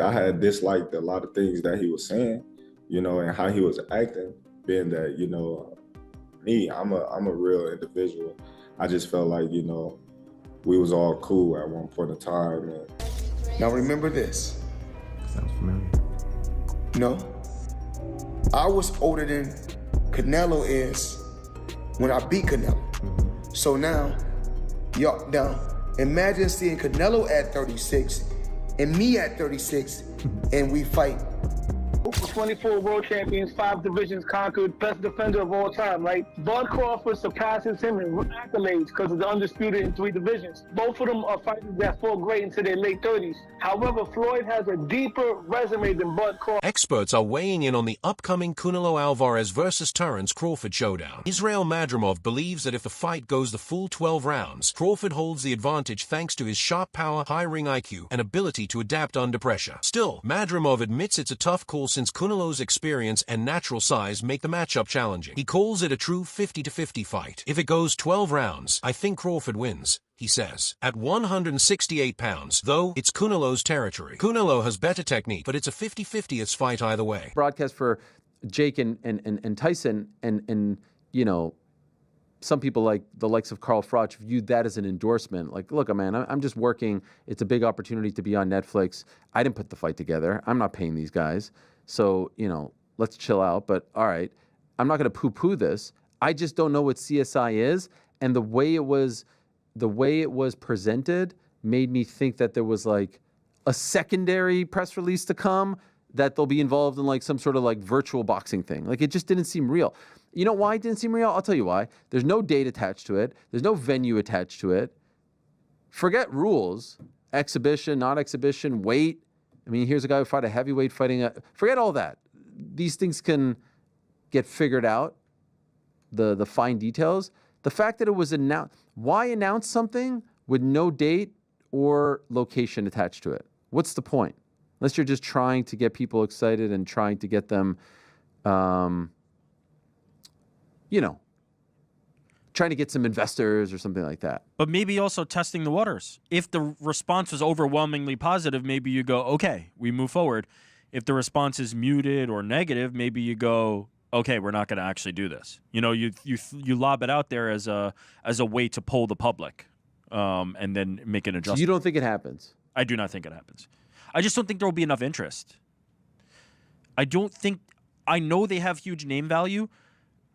I had disliked a lot of things that he was saying, and how he was acting, being that, I'm a real individual. I just felt like, we was all cool at one point in time. And now remember this. Sounds familiar. No. I was older than Canelo is when I beat Canelo. So now, imagine seeing Canelo at 36 and me at 36 and we fight. 24 world champions, 5 divisions conquered, best defender of all time, right? Bud Crawford surpasses him in accolades because of the undisputed in 3 divisions. Both of them are fighters that fought great into their late 30s. However, Floyd has a deeper resume than Bud Crawford. Experts are weighing in on the upcoming Canelo Alvarez versus Terence Crawford showdown. Israel Madrimov believes that if the fight goes the full 12 rounds, Crawford holds the advantage thanks to his sharp power, high ring IQ, and ability to adapt under pressure. Still, Madrimov admits it's a tough call since Canelo's experience and natural size make the matchup challenging. He calls it a true 50-50 fight. If it goes 12 rounds, I think Crawford wins, he says. At 168 pounds, though, it's Canelo's territory. Canelo has better technique, but it's a 50-50 fight either way. Broadcast for Jake and Tyson, and some people like the likes of Carl Froch viewed that as an endorsement. Like, look, man, I'm just working. It's a big opportunity to be on Netflix. I didn't put the fight together. I'm not paying these guys. So, let's chill out. But all right, I'm not going to poo-poo this. I just don't know what CSI is. And the way it was presented made me think that there was like a secondary press release to come, that they'll be involved in like some sort of like virtual boxing thing. Like, it just didn't seem real. You know why it didn't seem real? I'll tell you why. There's no date attached to it. There's no venue attached to it. Forget rules, exhibition, not exhibition, weight. I mean, here's a guy who fought a heavyweight forget all that. These things can get figured out, the fine details. The fact that it was announced, why announce something with no date or location attached to it? What's the point? Unless you're just trying to get people excited and trying to get them, trying to get some investors or something like that. But maybe also testing the waters. If the response was overwhelmingly positive, maybe you go, okay, we move forward. If the response is muted or negative, maybe you go, okay, we're not going to actually do this. You lob it out there as a way to poll the public, and then make an adjustment. So you don't think it happens? I do not think it happens. I just don't think there will be enough interest. I know they have huge name value.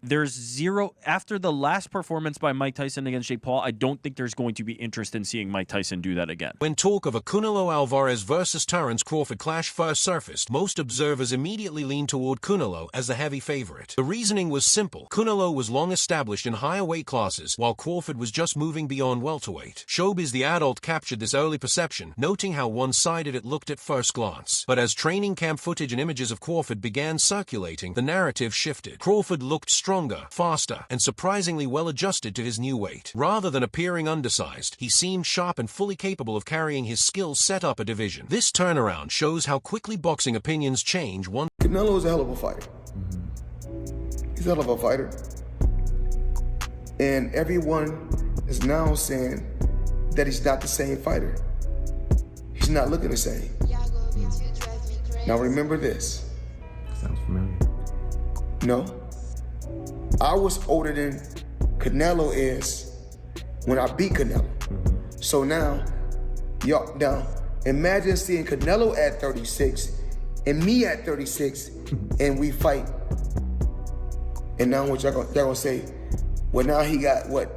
There's zero after the last performance by Mike Tyson against Jake Paul. I don't think there's going to be interest in seeing Mike Tyson do that again. When talk of a Canelo Alvarez versus Terence Crawford clash first surfaced, most observers immediately leaned toward Canelo as the heavy favorite. The reasoning was simple. Canelo was long established in higher weight classes, while Crawford was just moving beyond welterweight. Showbiz the Adult captured this early perception, noting how one-sided it looked at first glance. But as training camp footage and images of Crawford began circulating, the narrative shifted. Crawford looked stronger, faster, and surprisingly well-adjusted to his new weight. Rather than appearing undersized, he seemed sharp and fully capable of carrying his skills set up a division. This turnaround shows how quickly boxing opinions change once... Canelo is a hell of a fighter. He's a hell of a fighter. And everyone is now saying that he's not the same fighter. He's not looking the same. Now remember this. Sounds familiar. No. I was older than Canelo is when I beat Canelo. So now, imagine seeing Canelo at 36 and me at 36 and we fight. And now what y'all gonna say, well, now he got what?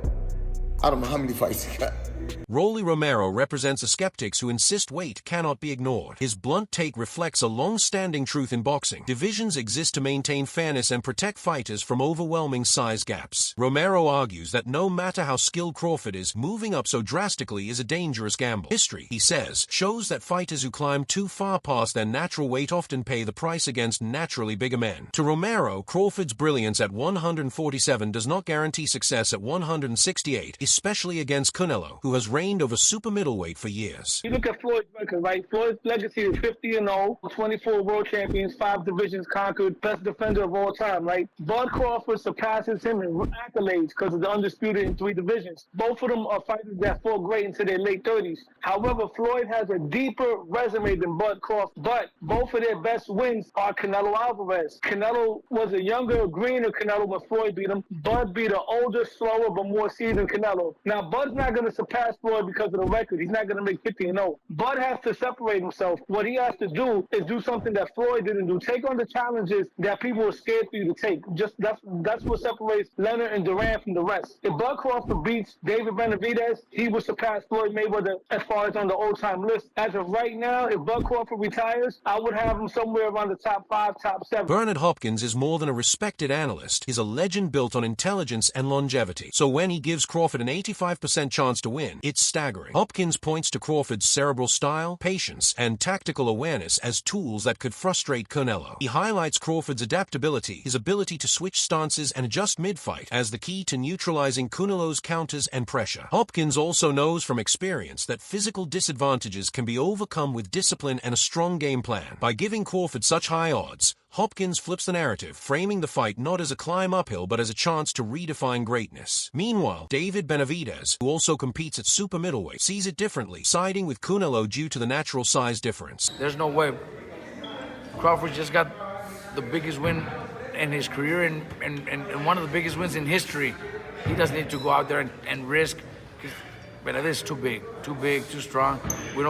I don't know how many fights he got. Rolly Romero represents the skeptics who insist weight cannot be ignored. His blunt take reflects a long-standing truth in boxing. Divisions exist to maintain fairness and protect fighters from overwhelming size gaps. Romero argues that no matter how skilled Crawford is, moving up so drastically is a dangerous gamble. History, he says, shows that fighters who climb too far past their natural weight often pay the price against naturally bigger men. To Romero, Crawford's brilliance at 147 does not guarantee success at 168, especially against Canelo, who has reigned reigned over super middleweight for years. You look at Floyd's record, right? Floyd's legacy is 50-0, 24 world champions, 5 divisions conquered, best defender of all time, right? Bud Crawford surpasses him in accolades because of the undisputed in 3 divisions. Both of them are fighters that fought great into their late 30s. However, Floyd has a deeper resume than Bud Crawford, but both of their best wins are Canelo Alvarez. Canelo was a younger, greener Canelo when Floyd beat him. Bud beat an older, slower, but more seasoned Canelo. Now, Bud's not going to surpass Floyd because of the record. He's not going to make 50-0. Bud has to separate himself. What he has to do is do something that Floyd didn't do. Take on the challenges that people are scared for you to take. Just that's what separates Leonard and Durant from the rest. If Bud Crawford beats David Benavidez, he will surpass Floyd Mayweather as far as on the all-time list. As of right now, if Bud Crawford retires, I would have him somewhere around the top 5, top 7. Bernard Hopkins is more than a respected analyst. He's a legend built on intelligence and longevity. So when he gives Crawford an 85% chance to win, it's staggering. Hopkins points to Crawford's cerebral style, patience, and tactical awareness as tools that could frustrate Canelo. He highlights Crawford's adaptability, his ability to switch stances and adjust mid-fight as the key to neutralizing Canelo's counters and pressure. Hopkins also knows from experience that physical disadvantages can be overcome with discipline and a strong game plan. By giving Crawford such high odds, Hopkins flips the narrative, framing the fight not as a climb uphill but as a chance to redefine greatness. Meanwhile, David Benavidez, who also competes at super middleweight, sees it differently, siding with Canelo due to the natural size difference. There's no way. Crawford just got the biggest win in his career and one of the biggest wins in history. He doesn't need to go out there and risk. Benavidez is too big, too strong. We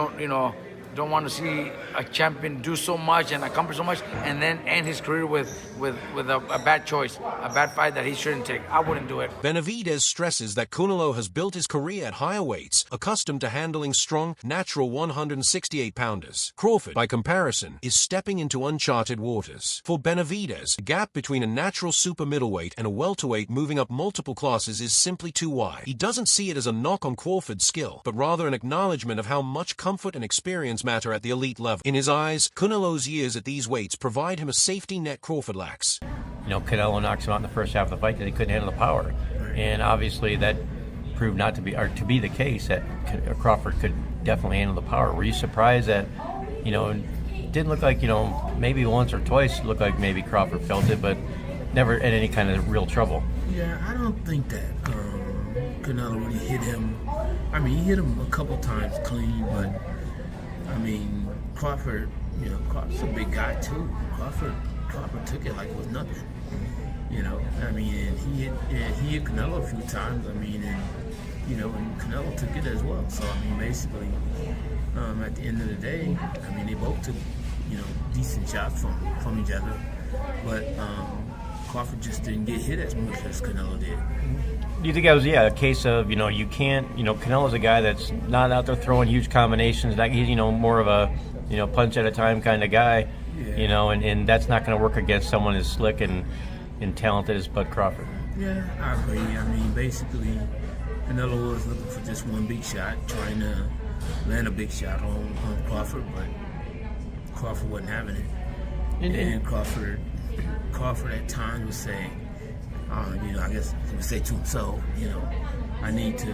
don't want to see a champion do so much and accomplish so much and then end his career with a bad choice, a bad fight that he shouldn't take. I wouldn't do it. Benavidez stresses that Canelo has built his career at higher weights, accustomed to handling strong, natural 168-pounders. Crawford, by comparison, is stepping into uncharted waters. For Benavidez, the gap between a natural super middleweight and a welterweight moving up multiple classes is simply too wide. He doesn't see it as a knock on Crawford's skill, but rather an acknowledgement of how much comfort and experience matter at the elite level. In his eyes, Canelo's years at these weights provide him a safety net Crawford lacks. Canelo knocks him out in the first half of the fight because he couldn't handle the power. And obviously that proved not to be, or to be the case, that Crawford could definitely handle the power. Were you surprised that, it didn't look like, maybe once or twice it looked like maybe Crawford felt it, but never in any kind of real trouble? Yeah, I don't think that Canelo really hit him. I mean, he hit him a couple times clean, but Crawford, Crawford's a big guy too. Crawford took it like it was nothing. And he hit Canelo a few times. And Canelo took it as well. So basically, at the end of the day, they both took, decent shots from each other. But Crawford just didn't get hit as much as Canelo did. Do you think that was, a case of, you can't, Canelo's a guy that's not out there throwing huge combinations. Like he's, more of a, punch at a time kind of guy, and that's not going to work against someone as slick and talented as Bud Crawford. Yeah, I agree. Basically, Canelo was looking for just one big shot, trying to land a big shot on Crawford, but Crawford wasn't having it. And Crawford at times would say, I guess he would say to himself, I need to,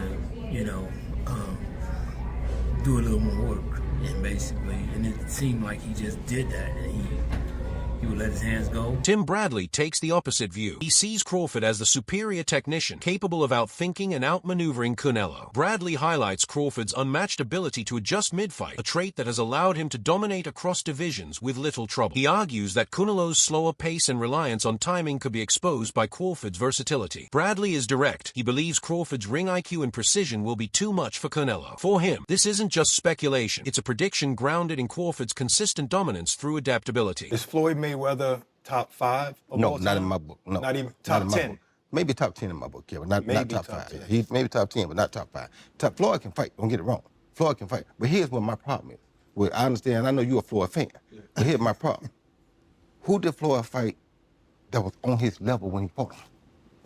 do a little more work. And it seemed like he just did that, and he would let his hands go. Tim Bradley takes the opposite view. He sees Crawford as the superior technician, capable of outthinking and outmaneuvering Canelo. Bradley highlights Crawford's unmatched ability to adjust mid-fight, a trait that has allowed him to dominate across divisions with little trouble. He argues that Canelo's slower pace and reliance on timing could be exposed by Crawford's versatility. Bradley is direct. He believes Crawford's ring IQ and precision will be too much for Canelo. For him, this isn't just speculation. It's a prediction grounded in Crawford's consistent dominance through adaptability. Is Floyd Mayweather top 5? No, not in my book. No, not even top 10. Maybe top 10 in my book, yeah, but not top 5. 10. He's maybe top 10, but not top 5. Floyd can fight. Don't get it wrong. Floyd can fight. But here's what my problem is. Well, I understand. I know you're a Floyd fan. Yeah. But here's my problem. Who did Floyd fight that was on his level when he fought him?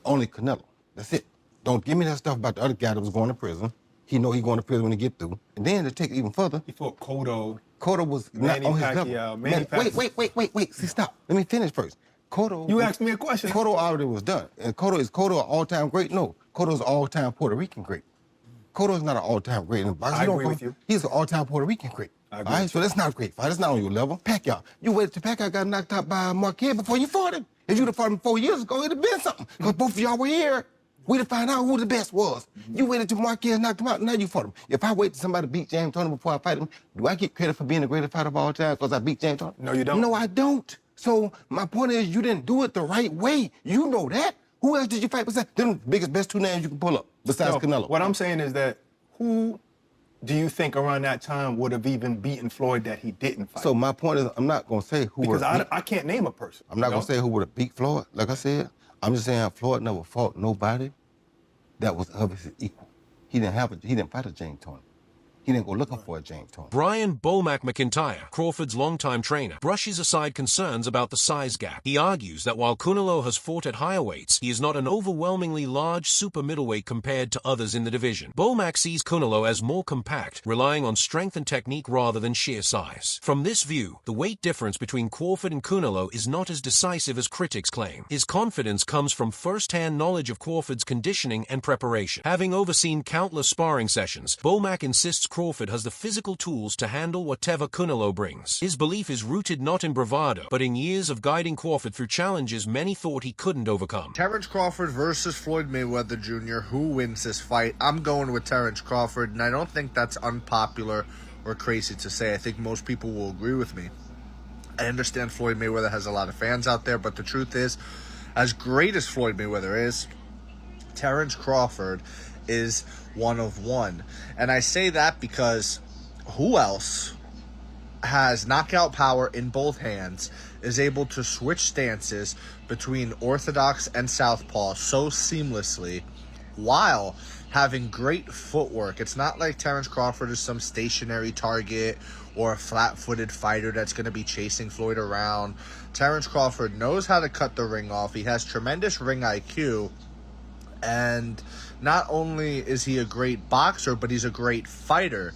Only Canelo. That's it. Don't give me that stuff about the other guy that was going to prison. He know he's going to prison when he get through. And then to take it even further. He fought Cotto. Cotto was not on his level. Wait. See, stop. Let me finish first. Cotto. You asked me a question. Cotto already was done. And Cotto an all-time great? No. Cotto's all-time Puerto Rican great. Cotto's not an all-time great in boxing. I agree with you. He's an all-time Puerto Rican great. I All agree right, with so that's not a great fight. That's not on your level. Pacquiao, you waited till Pacquiao got knocked out by Marquez before you fought him. If you'd have fought him 4 years ago, it'd have been something. Because both of y'all were here. We'd have found out who the best was. You waited till Marquez knocked him out, now you fought him. If I wait till somebody beat James Toney before I fight him, do I get credit for being the greatest fighter of all time because I beat James Toney? No, you don't. No, I don't. So my point is, you didn't do it the right way. You know that. Who else did you fight besides them? Best two names you can pull up besides Canelo. What I'm saying is that who do you think around that time would have even beaten Floyd that he didn't fight? So my point is, I'm not gonna say who. Because I can't name a person. I'm not gonna say who would have beat Floyd. Like I said, I'm just saying Floyd never fought nobody that was of his equal. He didn't fight a James Toney. He didn't go looking for a James Toney. Brian Bomack McIntyre, Crawford's longtime trainer, brushes aside concerns about the size gap. He argues that while Canelo has fought at higher weights, he is not an overwhelmingly large super middleweight compared to others in the division. Bomack sees Canelo as more compact, relying on strength and technique rather than sheer size. From this view, the weight difference between Crawford and Canelo is not as decisive as critics claim. His confidence comes from first-hand knowledge of Crawford's conditioning and preparation. Having overseen countless sparring sessions, Bomack insists Crawford has the physical tools to handle whatever Canelo brings. His belief is rooted not in bravado, but in years of guiding Crawford through challenges many thought he couldn't overcome. Terence Crawford versus Floyd Mayweather Jr. Who wins this fight? I'm going with Terence Crawford, and I don't think that's unpopular or crazy to say. I think most people will agree with me. I understand Floyd Mayweather has a lot of fans out there, but the truth is, as great as Floyd Mayweather is, Terence Crawford is one of one. And I say that because who else has knockout power in both hands, is able to switch stances between orthodox and southpaw so seamlessly while having great footwork? It's not like Terence Crawford is some stationary target or a flat-footed fighter that's going to be chasing Floyd around. Terence Crawford knows how to cut the ring off. He has tremendous ring IQ. And not only is he a great boxer, but he's a great fighter.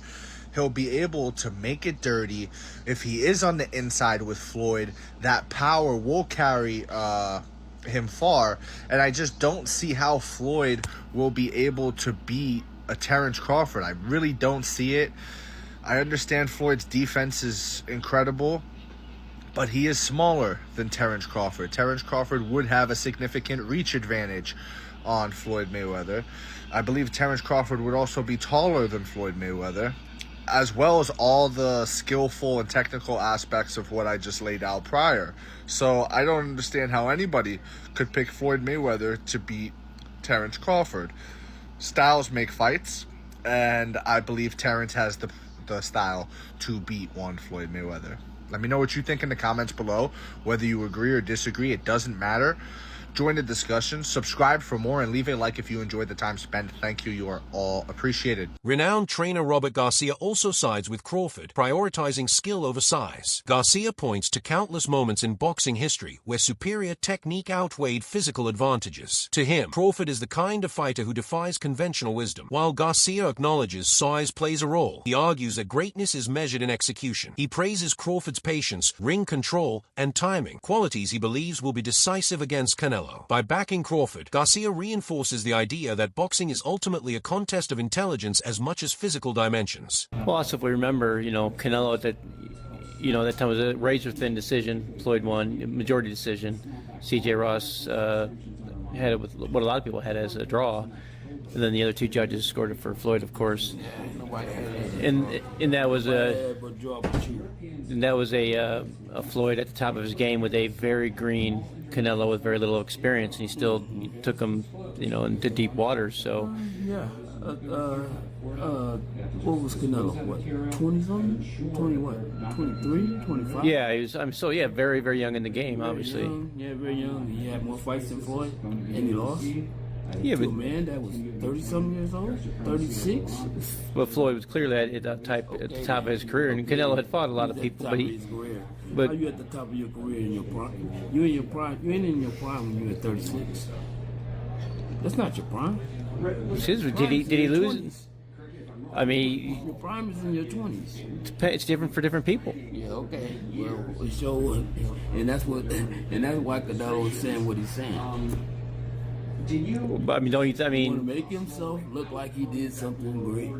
He'll be able to make it dirty. If he is on the inside with Floyd, that power will carry him far. And I just don't see how Floyd will be able to beat a Terence Crawford. I really don't see it. I understand Floyd's defense is incredible, but he is smaller than Terence Crawford. Terence Crawford would have a significant reach advantage on Floyd Mayweather. I believe Terence Crawford would also be taller than Floyd Mayweather, as well as all the skillful and technical aspects of what I just laid out prior. So I don't understand how anybody could pick Floyd Mayweather to beat Terence Crawford. Styles make fights, and I believe Terence has the style to beat one Floyd Mayweather. Let me know what you think in the comments below. Whether you agree or disagree, it doesn't matter. Join the discussion, subscribe for more, and leave a like if you enjoyed the time spent. Thank you. You are all appreciated. Renowned trainer Robert Garcia also sides with Crawford, prioritizing skill over size. Garcia points to countless moments in boxing history where superior technique outweighed physical advantages. To him, Crawford is the kind of fighter who defies conventional wisdom. While Garcia acknowledges size plays a role, he argues that greatness is measured in execution. He praises Crawford's patience, ring control, and timing, qualities he believes will be decisive against Canelo. By backing Crawford, Garcia reinforces the idea that boxing is ultimately a contest of intelligence as much as physical dimensions. Well, also if we remember, Canelo at that time was a razor-thin decision. Floyd won, majority decision. C.J. Ross had it with what a lot of people had as a draw. And then the other two judges scored it for Floyd, of course. And that was a Floyd at the top of his game with a very green Canelo with very little experience, and he still took him, into deep waters. So Yeah. What was Canelo? What, 20-something? 20 what? 23? 25? yeah, he was. Very, very young in the game, obviously. Very young. He had more fights than Floyd, and he lost. Yeah, to but a man that was 30-something years old, 36. But Floyd was clearly at the top of his career, and Canelo had fought a lot of people, but he. How you at the top of your career in your prime? You in your prime? You ain't in your prime when you're at 36. That's not your prime. Did he lose? 20s. I mean, Your prime is in your 20s. it's different for different people. Yeah, okay. Well, so, and that's why Canelo is saying what he's saying. I mean, don't you? I To mean, make himself look like he did something great.